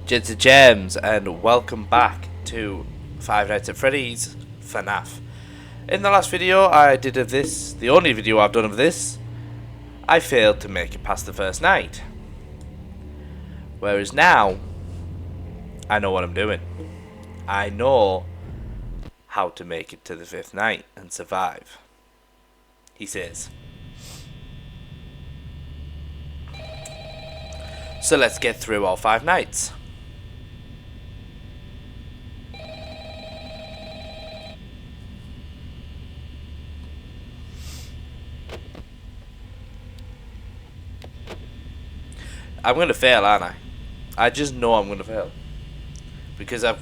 Gents and Gems, and welcome back to Five Nights at Freddy's FNAF. In the last video I did of this, the only video I've done of this, I failed to make it past the first night. Whereas now, I know what I'm doing. I know how to make it to the fifth night and survive. He says. So let's get through all 5 nights. I'm going to fail, aren't I? I just know I'm going to fail. Because I've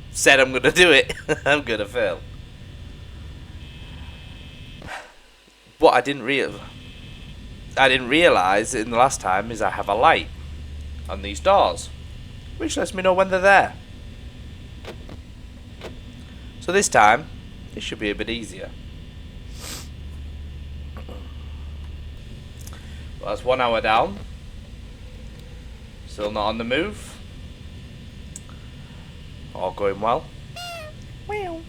said I'm going to do it. I'm going to fail. What I didn't realise in the last time is I have a light on these doors, which lets me know when they're there. So this time, it should be a bit easier. Well, that's 1 hour down. Still not on the move. All going well. Wow.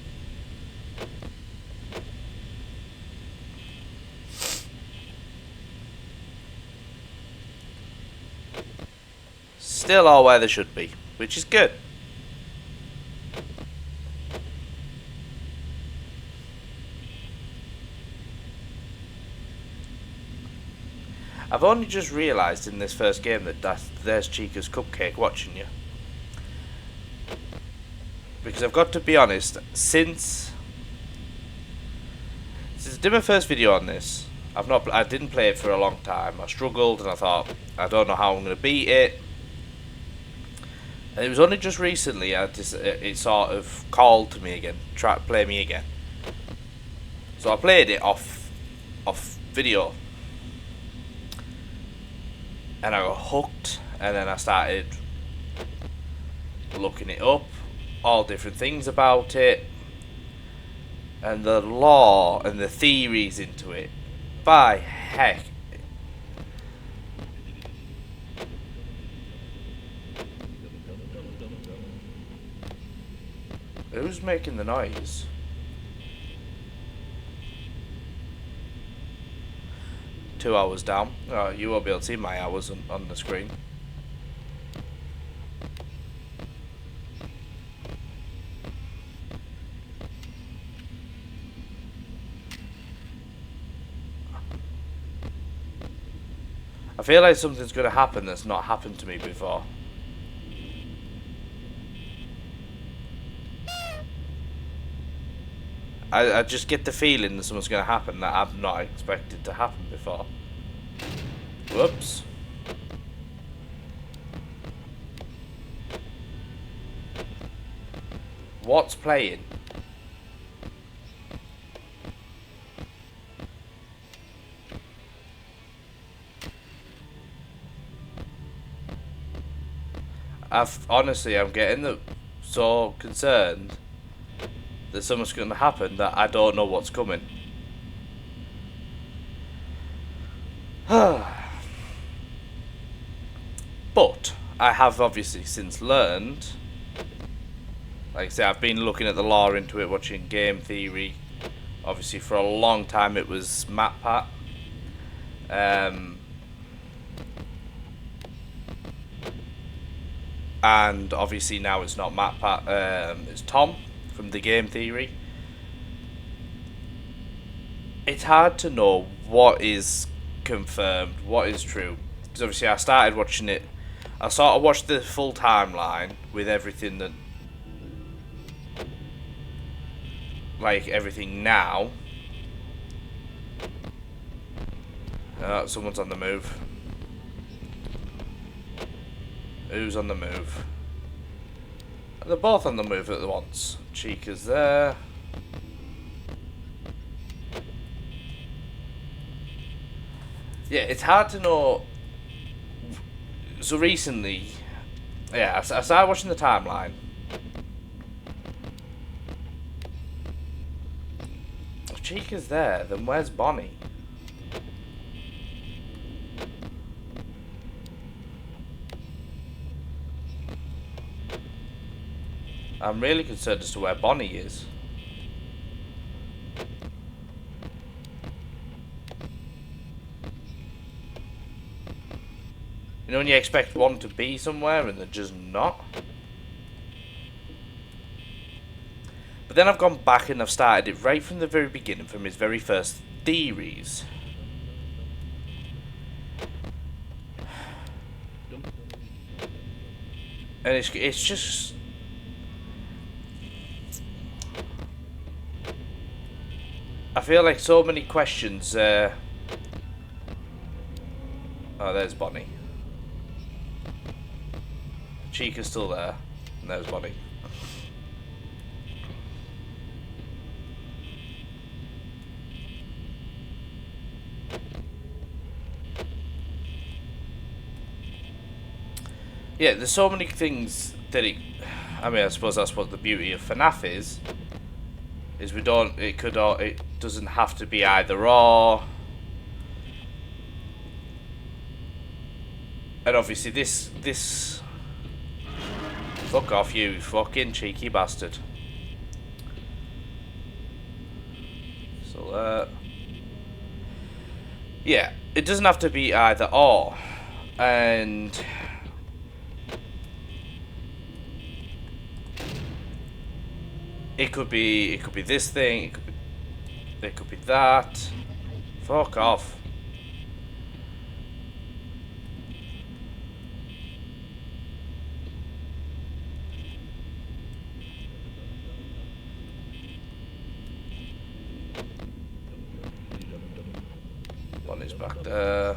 Still all where they should be, which is good. I've only just realised in this first game that there's Chica's cupcake watching you. Because I've got to be honest, since I did my first video on this, I didn't play it for a long time. I struggled and I thought, I don't know how I'm going to beat it. And it was only just recently it sort of called to me again, try to play me again. So I played it off video. And I got hooked, and then I started looking it up, all different things about it, and the lore and the theories into it. By heck. Who's making the noise? Two hours down. Oh, you won't be able to see my hours on the screen. I feel like something's going to happen that's not happened to me before. I just get the feeling that something's going to happen that I've not expected to happen before. Whoops. What's playing? Honestly, I'm getting so concerned that something's going to happen that I don't know what's coming. But I have obviously since learned, like I say, I've been looking at the lore into it, watching game theory. Obviously for a long time it was MatPat. And obviously now it's not MatPat, it's Tom from the game theory. It's hard to know what is confirmed, what is true. Because obviously I started watching it, I sort of watched the full timeline with everything that, like everything now. Someone's on the move. Who's on the move? They're both on the move at once. Chica's there. Yeah, it's hard to know. So recently, yeah, I started watching the timeline. If Chica's there, then where's Bonnie? I'm really concerned as to where Bonnie is. You know when you expect one to be somewhere and they're just not? But then I've gone back and I've started it right from the very beginning, from his very first theories. And it's just... I feel like so many questions... Oh, there's Bonnie. Chica's still there. And there's Bonnie. Yeah, there's so many things that it... I mean, I suppose that's what the beauty of FNAF is we don't... It doesn't have to be either or. And obviously this... Fuck off, you fucking cheeky bastard. So, yeah, it doesn't have to be either or. And... It could be this thing, it could be that. Fuck off. Bonnie's back there.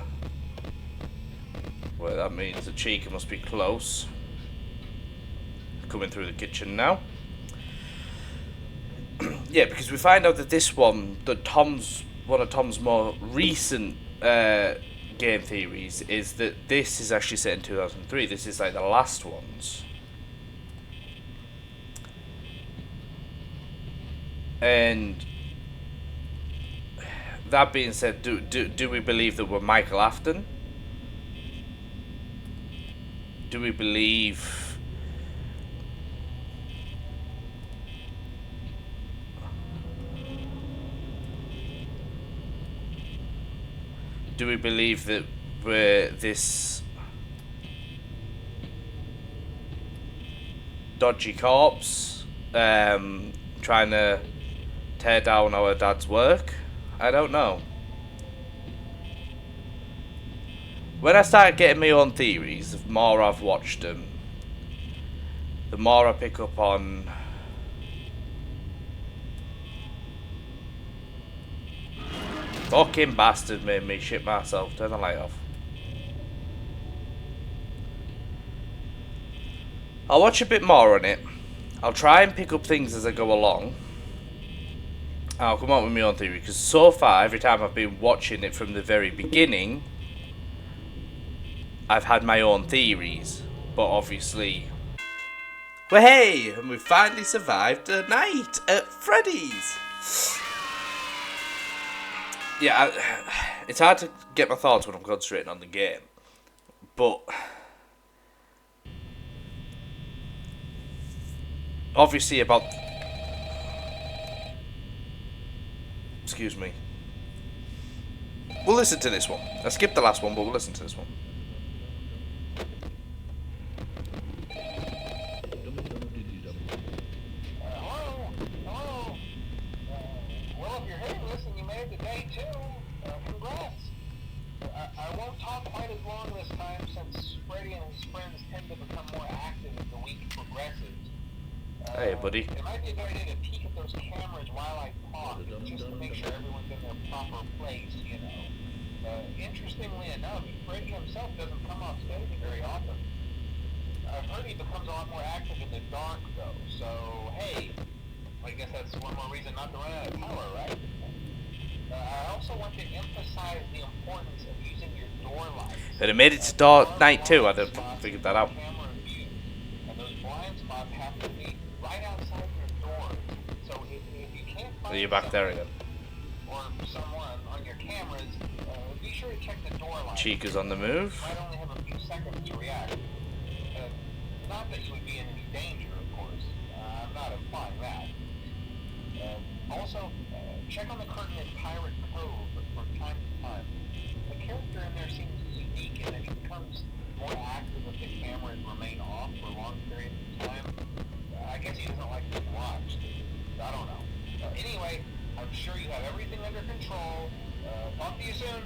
Well, that means the Chica must be close. Coming through the kitchen now. Yeah, because we find out that this one, that one of Tom's more recent game theories is that this is actually set in 2003. This is like the last ones. And that being said, do we believe that we're Michael Afton? Do we believe... Do we believe that we're this dodgy corpse trying to tear down our dad's work? I don't know. When I start getting my own theories, the more I've watched them, the more I pick up on... Fucking bastard made me shit myself. Turn the light off. I'll watch a bit more on it. I'll try and pick up things as I go along. I'll come up with my own theory, because so far, every time I've been watching it from the very beginning, I've had my own theories. But obviously... Well, hey! And we've finally survived a night at Freddy's! Yeah, it's hard to get my thoughts when I'm concentrating on the game, but obviously about... Excuse me. We'll listen to this one. I skipped the last one, but we'll listen to this one. I won't talk quite as long this time since Freddy and his friends tend to become more active as the week progresses. Hey, buddy. It might be a good idea to peek at those cameras while I talk, just to make sure everyone's in their proper place, you know. Interestingly enough, Freddy himself doesn't come off stage very often. I've heard he becomes a lot more active in the dark, though, so hey, I guess that's one more reason not to run out of power, right? I also want to emphasize the importance of using your door lights. But it made it to dark night too. I didn't figure that out. And those blind spots have to be right outside your door. So if you can't find... Are you back there again? Or someone on your cameras, be sure to check the door lights. Chica's on the move. You might only have a few seconds to react. Not that you would be in any danger, of course. Also, check on the curtain in Pirate Cove from time to time. The character in there seems unique in that he becomes more active if the cameras remain off for long periods of time. I guess he doesn't like to be watched. I don't know. Anyway, I'm sure you have everything under control. Talk to you soon.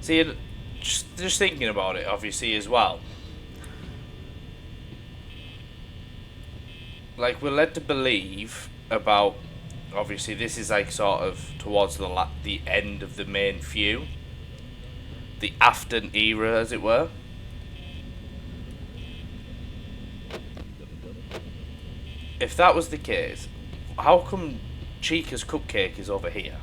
See, just thinking about it, obviously, as well. Like, we're led to believe about, obviously, this is like sort of towards the end of the main few. The Afton era, as it were. If that was the case, how come Chica's Cupcake is over here?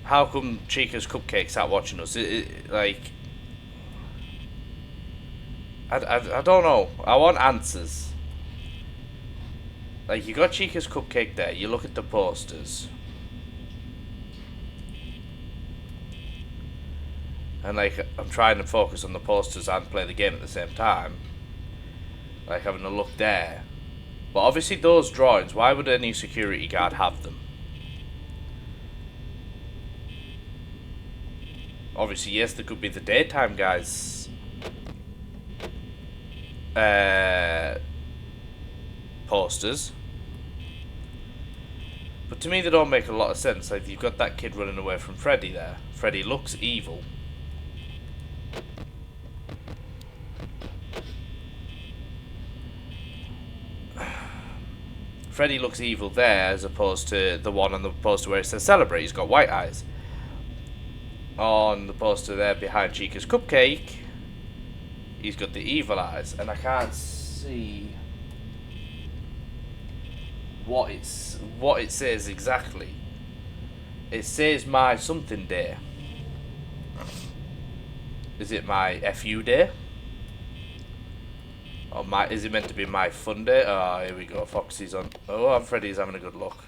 How come Chica's Cupcake sat watching us? Like, I don't know. I want answers. Like, you got Chica's Cupcake there. You look at the posters. And, like, I'm trying to focus on the posters and play the game at the same time. Like, having a look there. But obviously those drawings, why would any security guard have them? Obviously, yes, there could be the daytime guys. Posters. But to me, they don't make a lot of sense. Like, you've got that kid running away from Freddy there. Freddy looks evil. Freddy looks evil there, as opposed to the one on the poster where it says celebrate. He's got white eyes. On the poster there behind Chica's Cupcake, he's got the evil eyes, and I can't see what it says exactly. It says my something day. Is it my FU day? Or is it meant to be my fun day? Oh, here we go. Foxy's on. Oh, and Freddy's having a good look.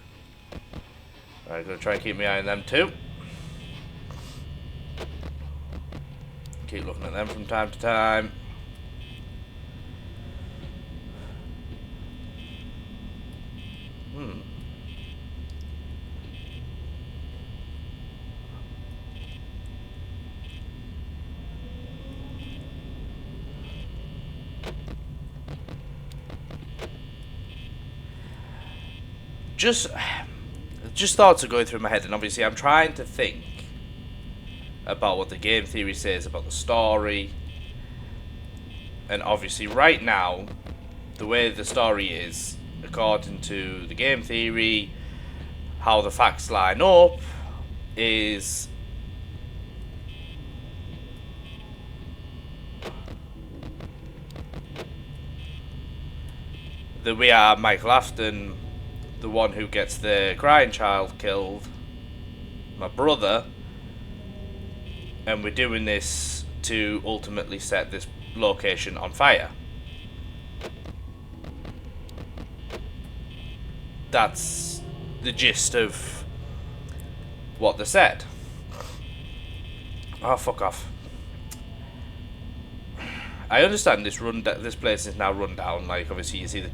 Alright, gonna try and keep my eye on them too. Keep looking at them from time to time. Just thoughts are going through my head, and obviously I'm trying to think about what the game theory says about the story. And obviously right now, the way the story is, according to the game theory, how the facts line up, is that we are Michael Afton, the one who gets the crying child killed, my brother, and we're doing this to ultimately set this location on fire. That's the gist of what they said. Oh, fuck off. I understand this place is now run down. Like, obviously you see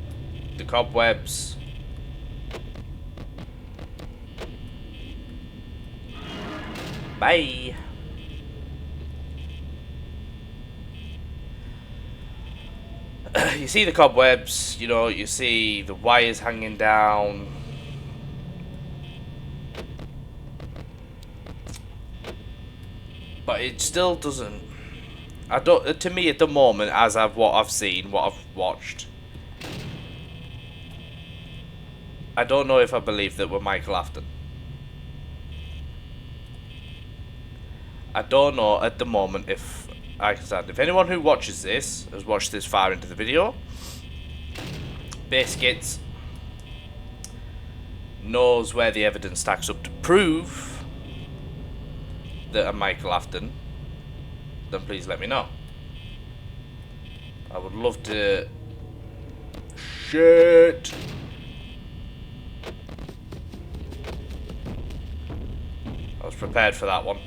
the cobwebs. Bye. You see the cobwebs, you know, you see the wires hanging down. But it still doesn't. To me at the moment, as what I've seen, what I've watched, I don't know if I believe that we're Michael Afton. I don't know at the moment if I can stand. If anyone who watches this has watched this far into the video, Biscuits knows where the evidence stacks up to prove that I'm Michael Afton, then please let me know. I would love to. Shit. prepared for that one.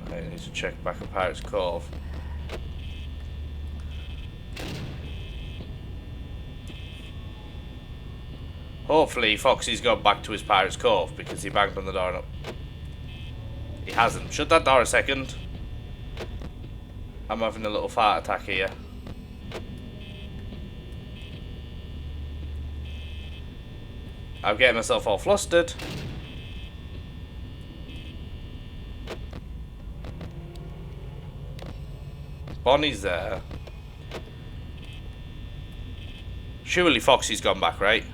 I need to check back at Pirates Cove. Hopefully Foxy's gone back to his Pirates Cove because he banged on the door. He hasn't. Shut that door a second. I'm having a little fart attack here. I'm getting myself all flustered. Bonnie's there. Surely Foxy's gone back, right?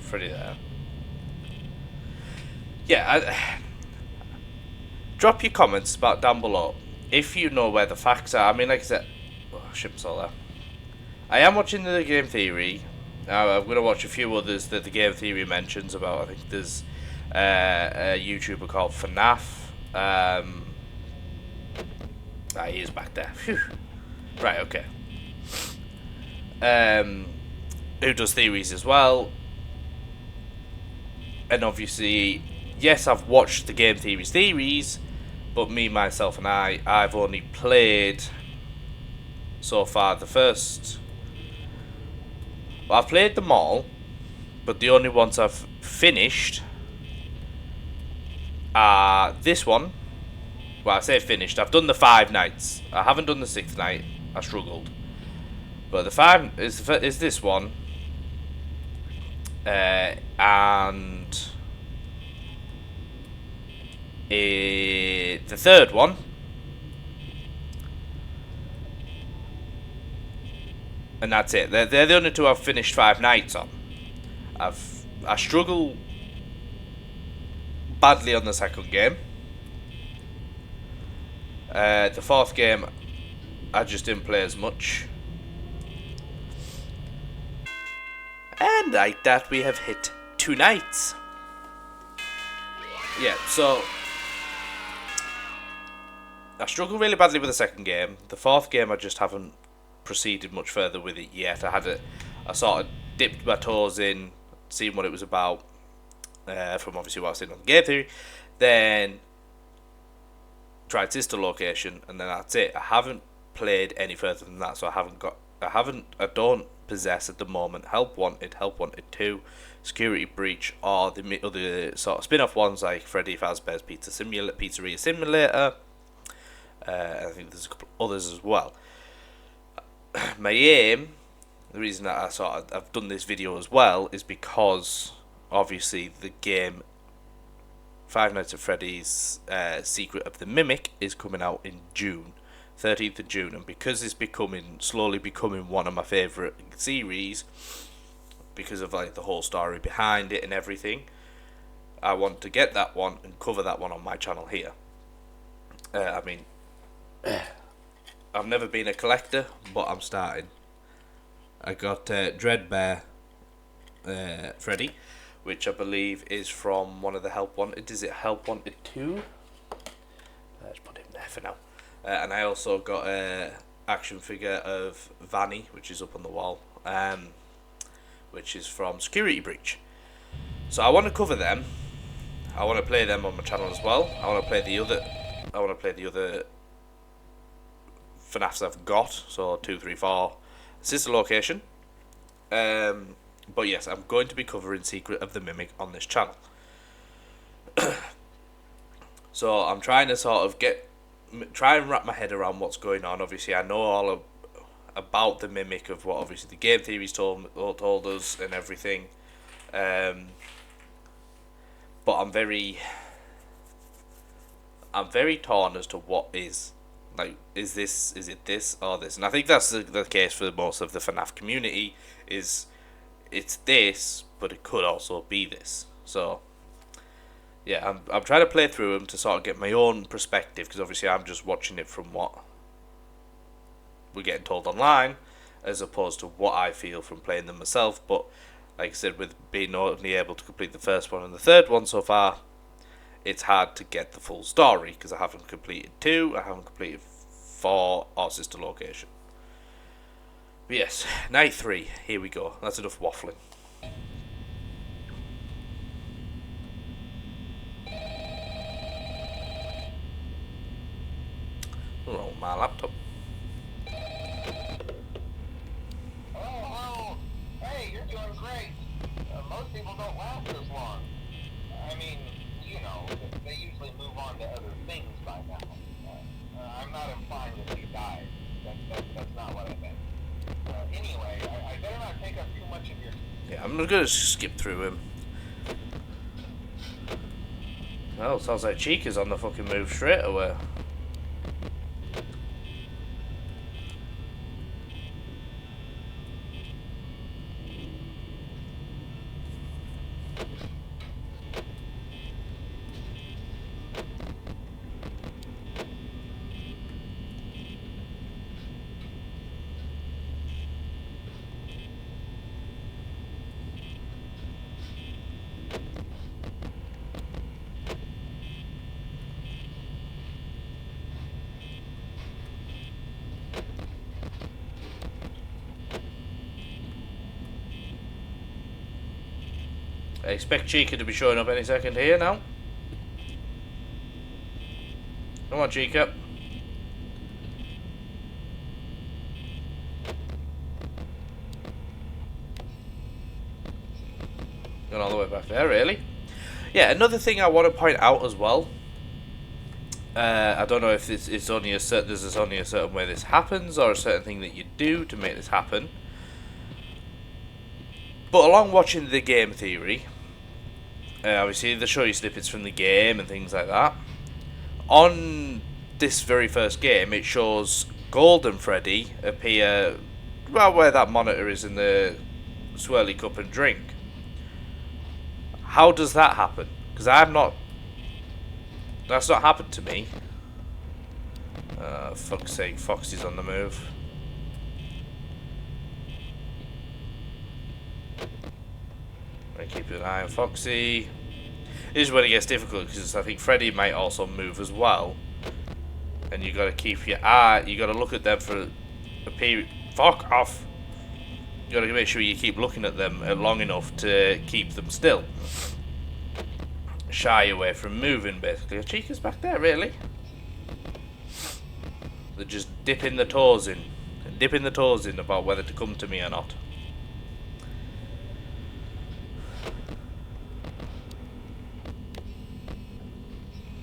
Freddy there. Yeah, drop your comments about down below if you know where the facts are. I mean, like I said, ship's all there. I am watching the Game Theory. I'm going to watch a few others that the Game Theory mentions about. I think there's a YouTuber called FNAF. He is back there. Phew. Right, okay. Who does theories as well. And obviously, yes, I've watched the Game Theory's theories, but me, myself, and I've only played so far the first. Well, I've played them all, but the only ones I've finished are this one. Well, I say finished. I've done the 5 nights. I haven't done the 6th night. I struggled. But the 5 is this one. And the 3rd one, and that's it. They're the only 2 I've finished 5 nights on. I struggle badly on the 2nd game. The 4th game, I just didn't play as much. And like that, we have hit 2 nights. Yeah, so I struggle really badly with the 2nd game. The 4th game, I just haven't proceeded much further with it yet. I sort of dipped my toes in, seen what it was about, from obviously what I've seen on the Game Theory. Then tried Sister Location, and then that's it. I haven't played any further than that, so I don't possess at the moment Help Wanted 2, Security Breach, or the other sort of spin-off ones like Freddy Fazbear's Pizzeria Simulator. I think there's a couple others as well. My aim, the reason that I've done this video as well, is because obviously the game Five Nights at Freddy's Secret of the Mimic is coming out in June. 13th of June, and because it's slowly becoming one of my favourite series because of like the whole story behind it and everything, I want to get that one and cover that one on my channel here. I mean, I've never been a collector, but I'm starting. I got Dreadbear Freddy, which I believe is from one of the Help Wanted. Is it Help Wanted 2? Let's put him there for now. And I also got a action figure of Vanny, which is up on the wall, which is from Security Breach. So I want to cover them. I want to play them on my channel as well. I want to play the other FNAFs I've got. So 2, 3, 4, Sister Location. But yes, I'm going to be covering Secret of the Mimic on this channel. So I'm trying to sort of try and wrap my head around what's going on. Obviously, I know all about the Mimic of what obviously the Game Theory's told us and everything. But I'm very torn as to what is. Like, is it this or this? And I think that's the case for most of the FNAF community, is it's this, but it could also be this. So yeah, I'm trying to play through them to sort of get my own perspective, because obviously I'm just watching it from what we're getting told online, as opposed to what I feel from playing them myself. But like I said, with being only able to complete the first one and the third one so far, it's hard to get the full story, because I haven't completed 2, I haven't completed 4, or Sister Location. But yes, night 3, here we go. That's enough waffling. Oh, my laptop. Oh, hey, you're doing great. Most people don't last this long. I mean, you know, they usually move on to other things by now. I'm not implying that you died. That's not what I meant. Anyway, I better not take up too much of your... Yeah, I'm gonna skip through him. Well, sounds like Chica's on the fucking move straight away. I expect Chica to be showing up any second here now. Come on, Chica. Going all the way back there, really. Yeah, another thing I want to point out as well. I don't know if it's only there's only a certain way this happens, or a certain thing that you do to make this happen. But along watching the game theory, obviously they show you snippets from the game and things like that. On this very first game, it shows Golden Freddy appear well where that monitor is in the swirly cup and drink. How does that happen? Because that's not happened to me. Fuck's sake, Foxy's on the move. I keep an eye on Foxy. This is when it gets difficult, because I think Freddy might also move as well, and you got to keep your eye. You got to look at them for a period. Fuck off! You got to make sure you keep looking at them long enough to keep them still. Shy away from moving, basically. Chica's back there, really. They're just dipping the toes in about whether to come to me or not.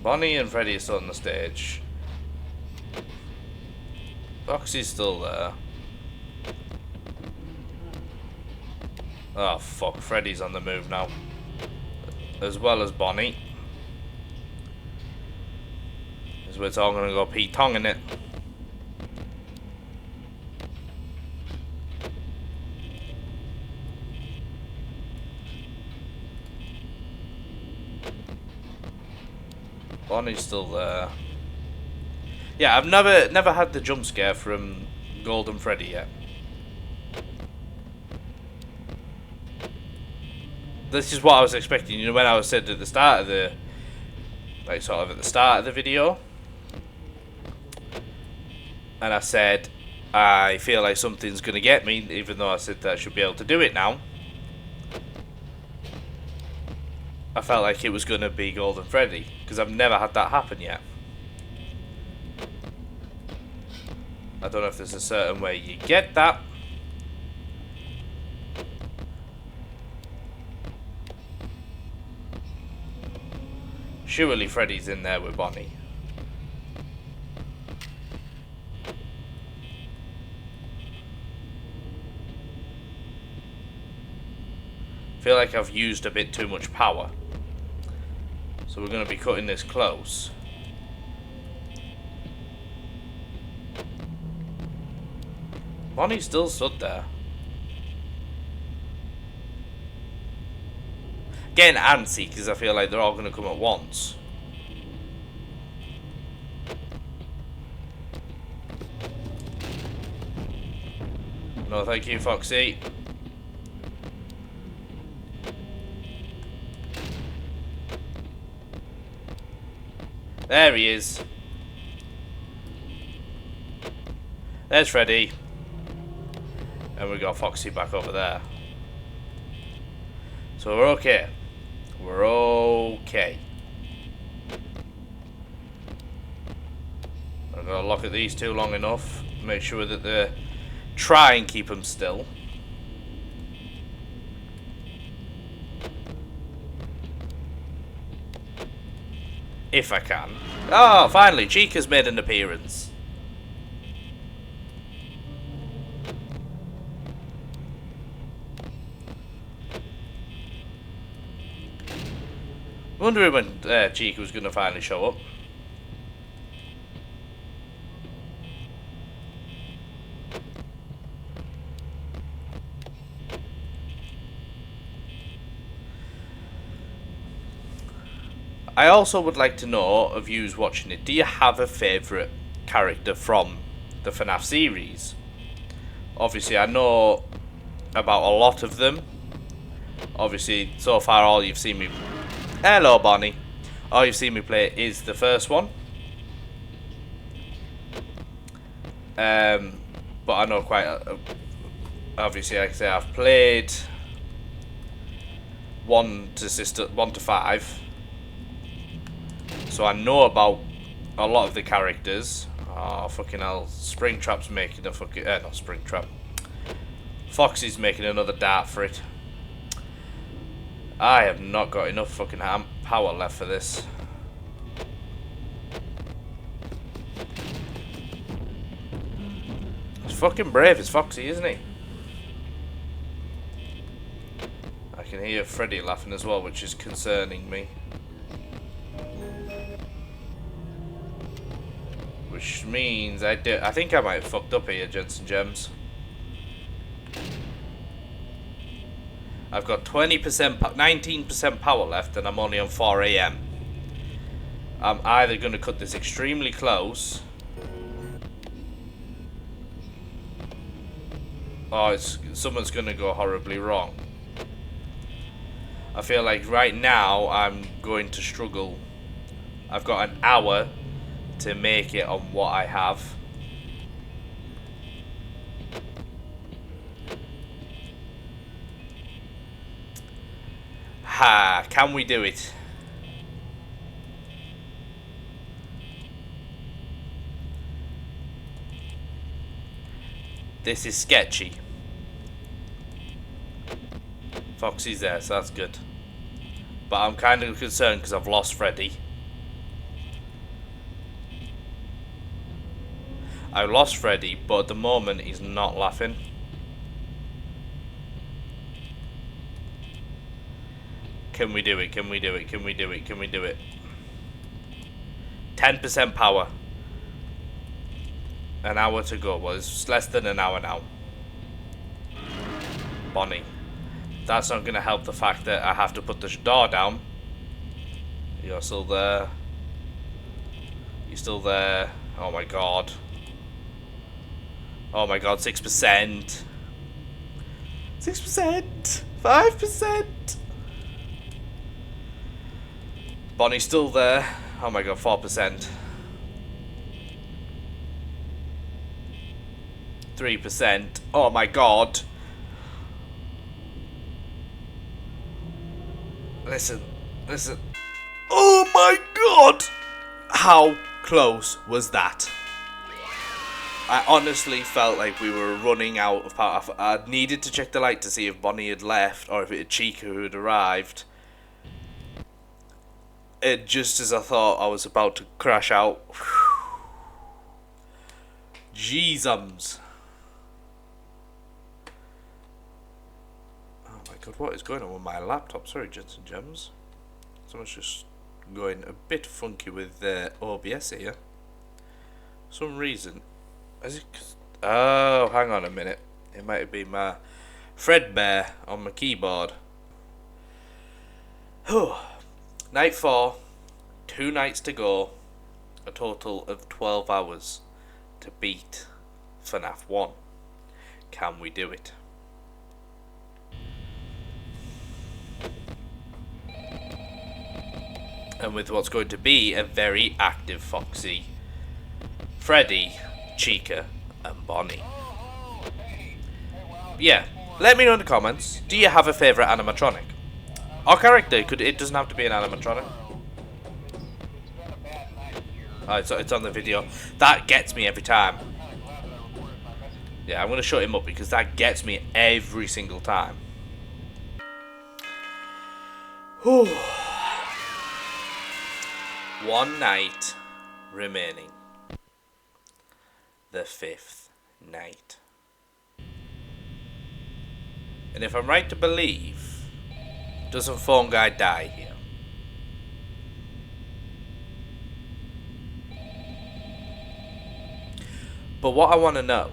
Bonnie and Freddy are still on the stage. Foxy's still there. Oh fuck, Freddy's on the move now. As well as Bonnie. This is where it's all gonna go Pete Tong in it. Bonnie's still there. Yeah, I've never had the jump scare from Golden Freddy yet. This is what I was expecting. You know, when I was said at the start of the, like sort of at the start of the video, and I said I feel like something's gonna get me, even though I said that I should be able to do it now. I felt like it was gonna be Golden Freddy, because I've never had that happen yet. I don't know if there's a certain way you get that. Surely Freddy's in there with Bonnie. Feel like I've used a bit too much power. So we're going to be cutting this close. Bonnie's still stood there. Getting antsy because I feel like they're all going to come at once. No, thank you, Foxy. There he is. There's Freddy. And we got Foxy back over there. So we're okay. We're okay. I'm gonna look at these two long enough. Make sure that they try and keep them still. If I can. Oh, finally, Chica's made an appearance. Wondering when Chica was going to finally show up. I also would like to know of yous watching it, do you have a favourite character from the FNAF series? Obviously, I know about a lot of them. Obviously, so far all you've seen me... Hello, Bonnie. All you've seen me play is the first one. But I know quite... obviously, like I say, I've played 1 to 5. So I know about a lot of the characters. Oh, fucking hell. Springtrap's making a fucking... not Springtrap. Foxy's making another dart for it. I have not got enough fucking power left for this. He's fucking brave as Foxy, isn't he? I can hear Freddy laughing as well, which is concerning me. Which means I think I might have fucked up here, gents and gems. I've got 20%, 19% power left, and I'm only on 4 AM. I'm either going to cut this extremely close, or someone's going to go horribly wrong. I feel like right now I'm going to struggle. I've got an hour to make it on what I have. Ha! Can we do it? This is sketchy. Foxy's there, so that's good. But I'm kind of concerned because I've lost Freddy. I lost Freddy, but at the moment he's not laughing. Can we do it? Can we do it? Can we do it? Can we do it? 10% power. An hour to go. Well, it's less than an hour now. Bonnie. That's not going to help the fact that I have to put the door down. You're still there. You're still there. Oh my god. Oh my god, 6%. 6%. 5%. Bonnie's still there. Oh my god, 4%. 3%. Oh my god. Listen. Listen. Oh my god! How close was that? I honestly felt like we were running out of power. I needed to check the light to see if Bonnie had left or if it had Chica who had arrived. And just as I thought I was about to crash out. Jeezums. Oh my god, what is going on with my laptop? Sorry, gents and gems. Someone's just going a bit funky with OBS here. For some reason. Is it? Oh, hang on a minute. It might be my Fredbear on my keyboard. Night 4. 2 nights to go. A total of 12 hours to beat FNAF 1. Can we do it? And with what's going to be a very active Foxy, Freddy, Chica, and Bonnie. Yeah, let me know in the comments. Do you have a favourite animatronic? Or character? It doesn't have to be an animatronic. Oh, it's on the video. That gets me every time. Yeah, I'm going to shut him up because that gets me every single time. Whew. One night remaining. The 5th night. And if I'm right to believe, doesn't Phone Guy die here? But what I want to know,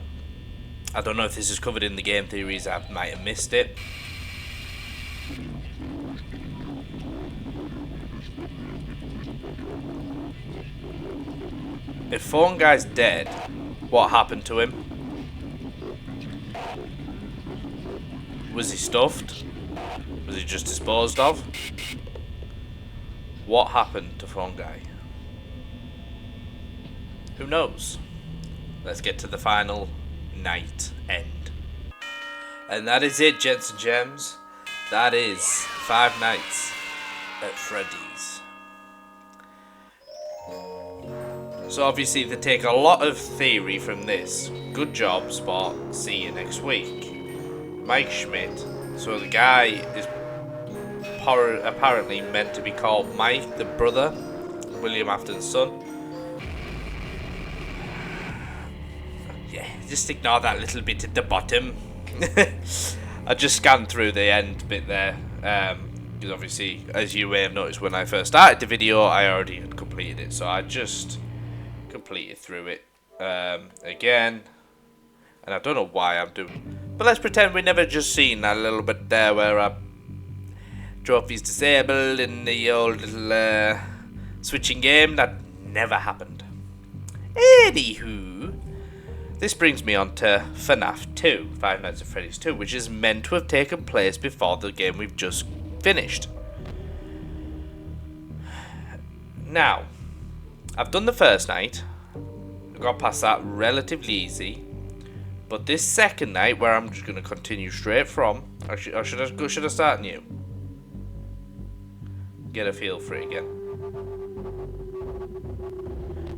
I don't know if this is covered in the game theories, I might have missed it. If Phone Guy's dead, what happened to him? Was he stuffed? Was he just disposed of? What happened to Phone Guy? Who knows? Let's get to the final night end. And that is it, gents and gems. That is 5 nights at Freddy's. So obviously they take a lot of theory from this. Good job, Spot. See you next week. Mike Schmidt. So the guy is apparently meant to be called Mike, the brother, William Afton's son. Yeah, just ignore that little bit at the bottom. I just scanned through the end bit there. Because obviously, as you may have noticed when I first started the video, I already had completed it. So I just completed through it again. And I don't know why I'm doing. But let's pretend we never just seen that little bit there where trophies disabled in the old little switching game. That never happened. Anywho, this brings me on to FNAF 2, Five Nights at Freddy's 2, which is meant to have taken place before the game we've just finished. Now, I've done the first night. I got past that relatively easy. But this second night, where I'm just going to continue straight from, or should I start new? Get a feel for it again.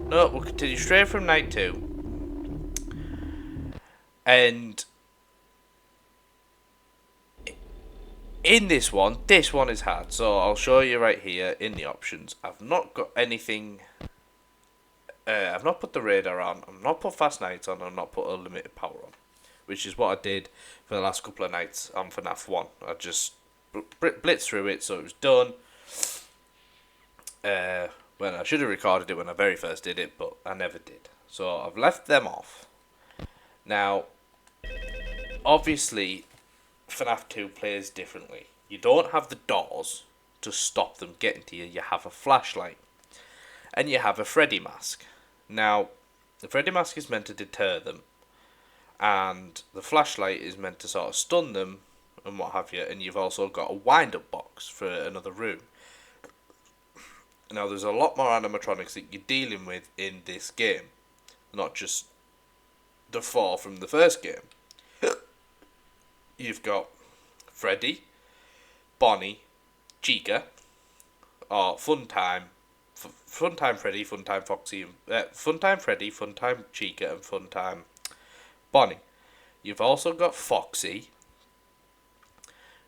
No, we'll continue straight from night 2. And in this one is hard. So I'll show you right here in the options. I've not got anything. I've not put the radar on, I've not put fast nights on, I've not put unlimited power on, which is what I did for the last couple of nights on FNAF 1. I just blitzed through it, so it was done. When I should have recorded it when I very first did it, but I never did. So I've left them off. Now, obviously, FNAF 2 plays differently. You don't have the doors to stop them getting to you, you have a flashlight. And you have a Freddy mask. Now, the Freddy mask is meant to deter them, and the flashlight is meant to sort of stun them and what have you, and you've also got a wind-up box for another room. Now, there's a lot more animatronics that you're dealing with in this game, not just the 4 from the first game. You've got Freddy, Bonnie, Chica, or Funtime Freddy, Funtime Foxy, Funtime Freddy, Funtime Chica, and Funtime Bonnie. You've also got Foxy.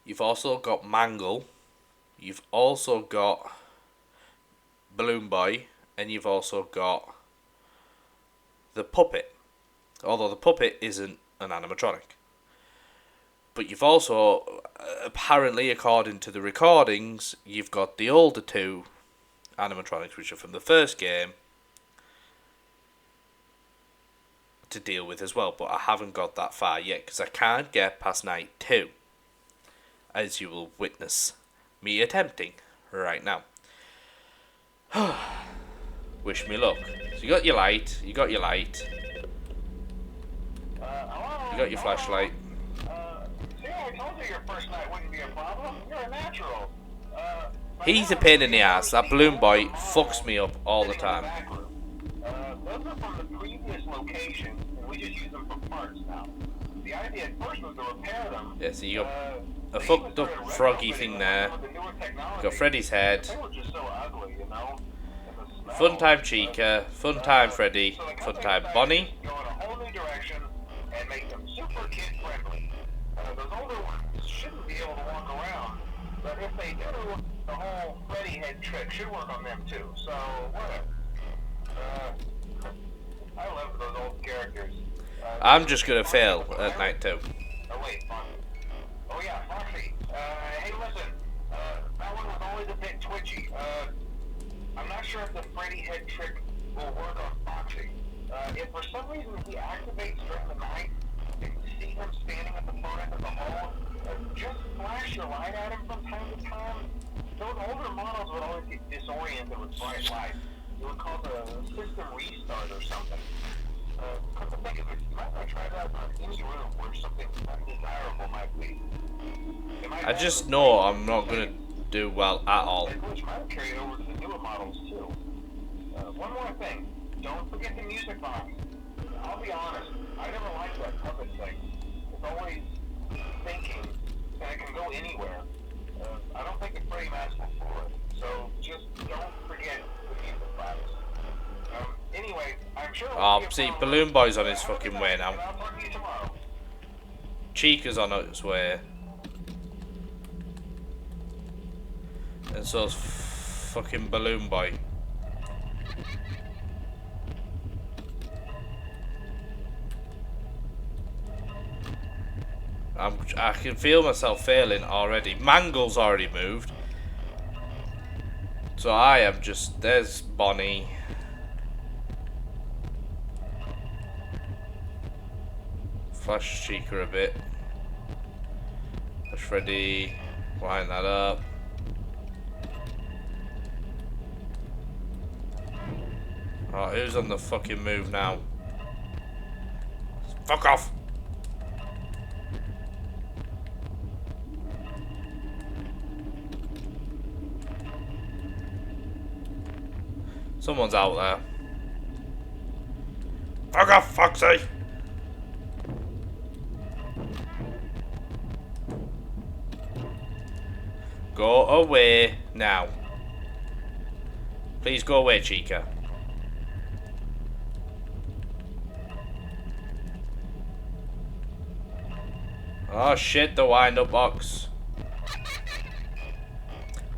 You've also got Mangle. You've also got Balloon Boy, and you've also got the Puppet. Although the Puppet isn't an animatronic. But you've also, apparently, according to the recordings, you've got the older 2 animatronics, which are from the first game, to deal with as well, but I haven't got that far yet because I can't get past night 2, as you will witness me attempting right now. Wish me luck. So you got your light. Hello? You got your flashlight. See, I told you your first night wouldn't be a problem. You're a natural. He's a pain in the ass. That balloon boy fucks me up all the time. Those are from the previous location, and we just use them for parts now. The idea at first was to repair them. Yeah, so you got a fucked up froggy thing there. You got Freddy's head. They were just so ugly, you know. Fun time Chica, fun time Freddy, fun time Bonnie. Go in a whole new direction and make them super kid friendly. Those older ones shouldn't be able to walk around, but if they do, the whole Freddy head trick should work on them too. So whatever. I love those old characters. I'm just gonna fail at night too. Oh wait, oh yeah, Foxy. Hey, listen. That one was always a bit twitchy. I'm not sure if the Freddy head trick will work on Foxy. If for some reason he activates during the night, and you see him standing at the far end of the hall, just flash your light at him from time to time. Those older models would always get disoriented with bright light. It would cause a system restart or something. Come to think of it, you might want to try that on any room where something undesirable might be. I just know I'm not gonna do well at all. Which might carry it over to the newer models too. One more thing, don't forget the music box. I'll be honest, I never liked that puppet thing. It's always thinking, and it can go anywhere. I don't think the Freddy mask will for it. So just don't forget the music box. Anyway, I'm sure. Oh, see, Balloon Boy's on his fucking way now. I'll talk to you tomorrow. Chica's on its way. And so's fucking Balloon Boy. I can feel myself failing already. Mangle's already moved. So I am just... There's Bonnie. Flash Chica a bit. Flash Freddy. Line that up. Oh, who's on the fucking move now? Fuck off! Someone's out there. Fuck off, Foxy! Go away now. Please go away, Chica. Oh shit, the wind-up box.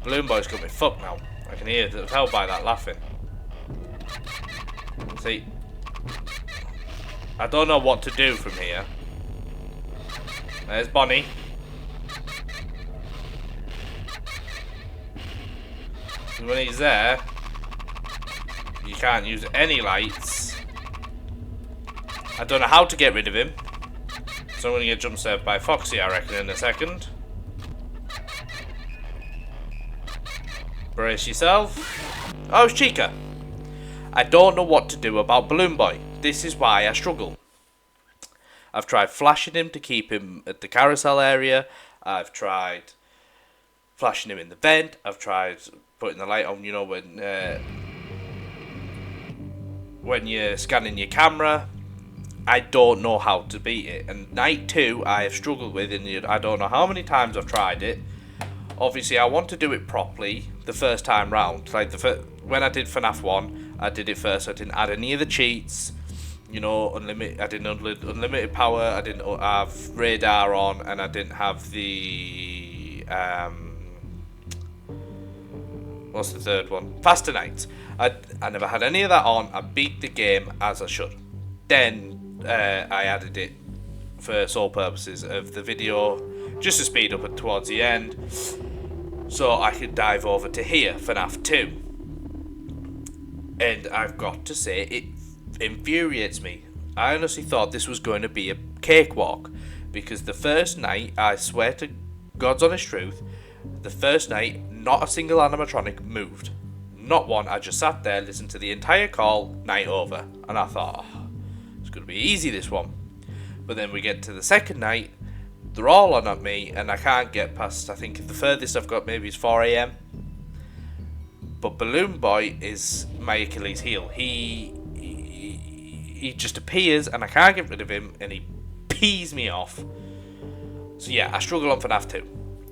Balloon Boy's got me fucked now. I can tell by that laughing. See, I don't know what to do from here. There's Bonnie. And when he's there, you can't use any lights. I don't know how to get rid of him. So I'm going to get jump scared by Foxy, I reckon, in a second. Brace yourself. Oh, it's Chica. I don't know what to do about Balloon Boy. This is why I struggle. I've tried flashing him to keep him at the carousel area. I've tried flashing him in the vent. I've tried putting the light on, you know, when you're scanning your camera. I don't know how to beat it. And night 2 I have struggled with, and I don't know how many times I've tried it. Obviously I want to do it properly the first time round. Like when I did FNAF 1, I did it first. I didn't add any of the cheats. You know, I didn't unlimited power. I didn't have radar on, and I didn't have the what's the third one? Faster Night. I never had any of that on. I beat the game as I should. Then I added it for sole purposes of the video, just to speed up it towards the end, so I could dive over to here, FNAF 2. And I've got to say, it infuriates me. I honestly thought this was going to be a cakewalk, because the first night, I swear to God's honest truth, the first night, not a single animatronic moved. Not one. I just sat there, listened to the entire call, night over, and I thought, oh, it's going to be easy, this one. But then we get to the second night, they're all on at me, and I can't get past, I think the furthest I've got maybe is 4 AM. But Balloon Boy is my Achilles heel. He just appears, and I can't get rid of him, and he pees me off. So yeah, I struggle on FNAF 2.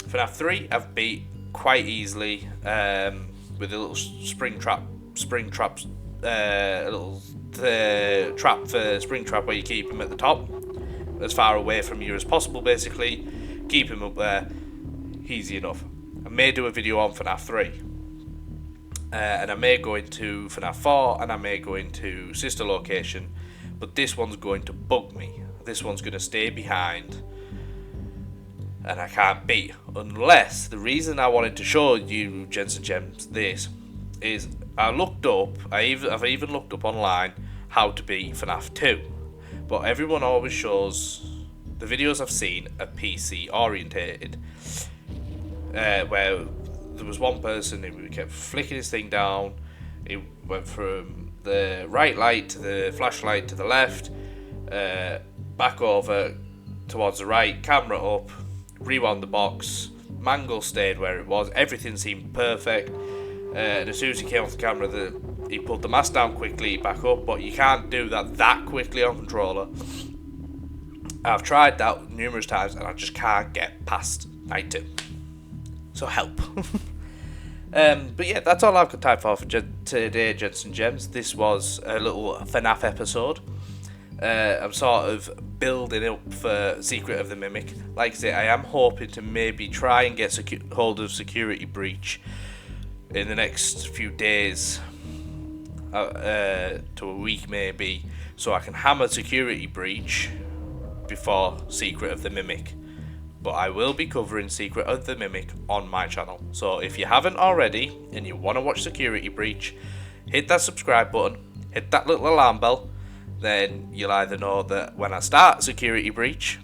FNAF 3 I've beat quite easily, with a little trap for spring trap where you keep him at the top, as far away from you as possible basically. Keep him up there, easy enough. I may do a video on FNAF 3. And I may go into FNAF 4, and I may go into Sister Location, but this one's going to bug me. This one's going to stay behind, and I can't beat. Unless, the reason I wanted to show you, gents and gems, this, is I looked up, I've even looked up online how to beat FNAF 2, but everyone always shows, the videos I've seen are PC orientated, where there was one person who kept flicking his thing down. It went from the right light to the flashlight to the left, back over towards the right, camera up, rewound the box, Mangle stayed where it was, everything seemed perfect, and as soon as he came off the camera, he pulled the mask down quickly, back up, but you can't do that quickly on controller. I've tried that numerous times, and I just can't get past night 2. So help. But yeah, that's all I've got time for today, gents and gems. This was a little FNAF episode. I'm sort of building up for Secret of the Mimic. Like I say, I am hoping to maybe try and get hold of Security Breach in the next few days, to a week maybe, so I can hammer Security Breach before Secret of the Mimic. But I will be covering Secret of the Mimic on my channel. So if you haven't already and you want to watch Security Breach, hit that subscribe button, hit that little alarm bell, then you'll either know that when I start Security Breach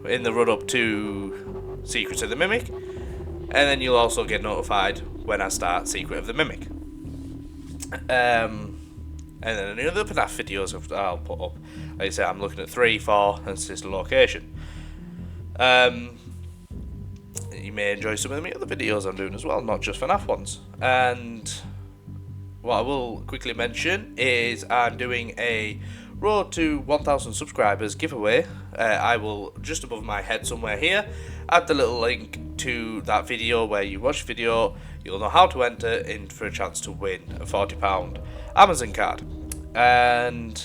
in the run up to Secret of the Mimic, and then you'll also get notified when I start Secret of the Mimic. And then any other FNAF videos I'll put up. Like I say, I'm looking at 3, 4 and Sister Location. You may enjoy some of the other videos I'm doing as well, not just FNAF ones. And what I will quickly mention is I'm doing a Road to 1,000 subscribers giveaway. I will, just above my head somewhere here, add the little link to that video. Where you watch the video, you'll know how to enter in for a chance to win a £40 Amazon card. And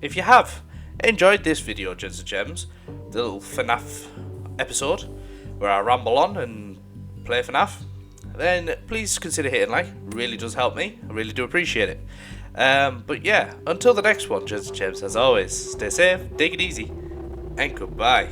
if you have enjoyed this video, gents and gems, the little FNAF episode where I ramble on and play FNAF, then please consider hitting like. It really does help me. I really do appreciate it. But yeah, until the next one, gents and gems, as always, stay safe, take it easy, and goodbye.